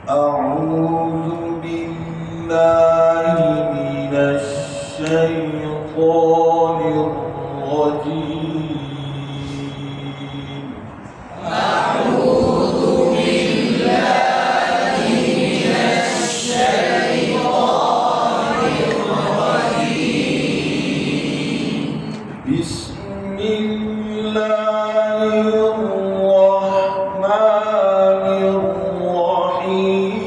أعوذ بالله من الشيطان الرجيم. أعوذ بالله من الشيطان الرجيم. بسم الله الرحمن الرحيم.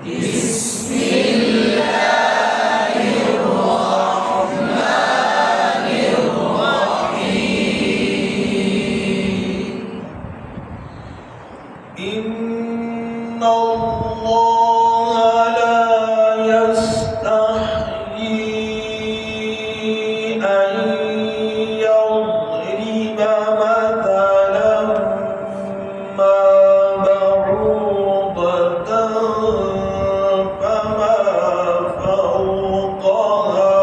بسم الله الرحمن الرحيم. إن الله لا يستحيي أن يضرب مثلا ما بعوضة فما فوقها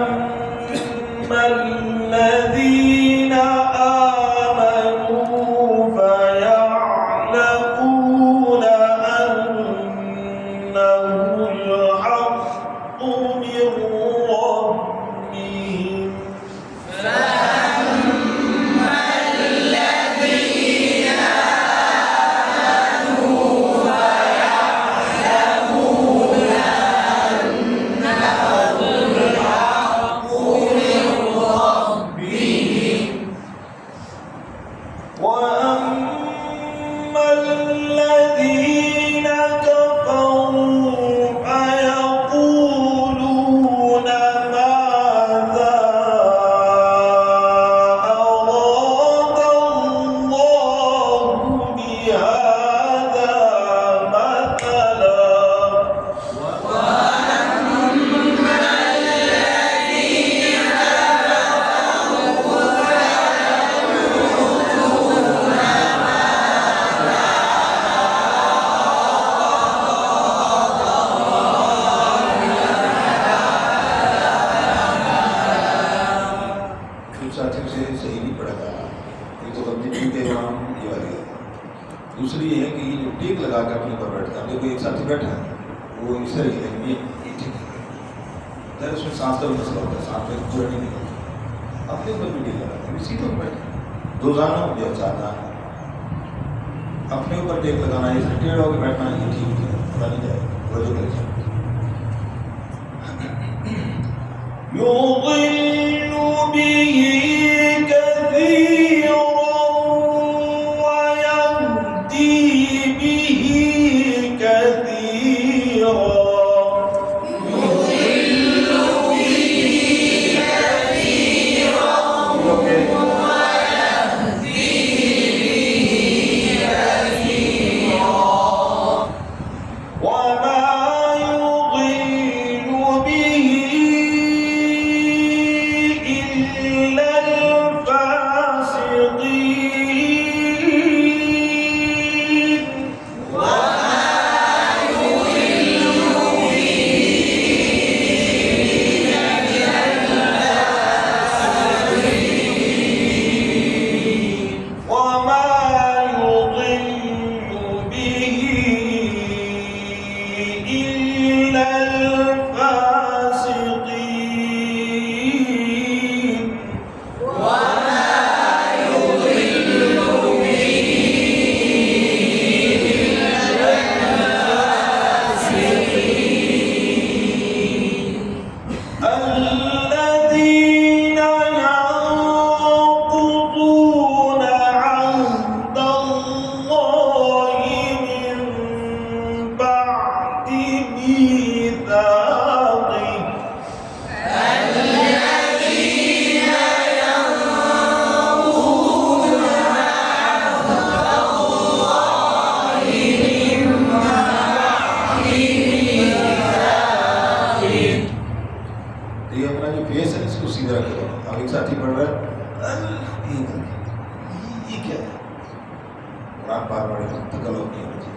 فأما الذين آمنوا فيعلمون أنه الحق من ربهم. وأما الذين كفروا فيقولون ماذا أراد الله بهذا مثلا. साथियों से सही नहीं पड़ा था। एक तो गलती की के नाम ये वाली है। दूसरी ये है कि ये जो टेक लगा के अपने ऊपर बैठता है, देखो एक साथी बैठा है वो इस तरह की है, ये ठीक है, तो उसमें सांस का भी मसला होता है, सांस में पूरा नहीं निकलता, अपने ऊपर भी टेक लगाता है, सीधे ऊपर बैठा दो जाना हो गया, चार जाना अपने ऊपर टेक लगाना, इसमें टेढ़ होकर बैठना ये ठीक है, पता नहीं जाएगा वो जो करेगा। يضل به كثيرا ويهدي به كثيرا. وما يضل به إلا الفاسقين. وما يضل به إلا الفاسقين. الذين ينقضون عهد الله من بعد ميثاقه.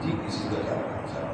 ठीक इसी का ख्याल रखना।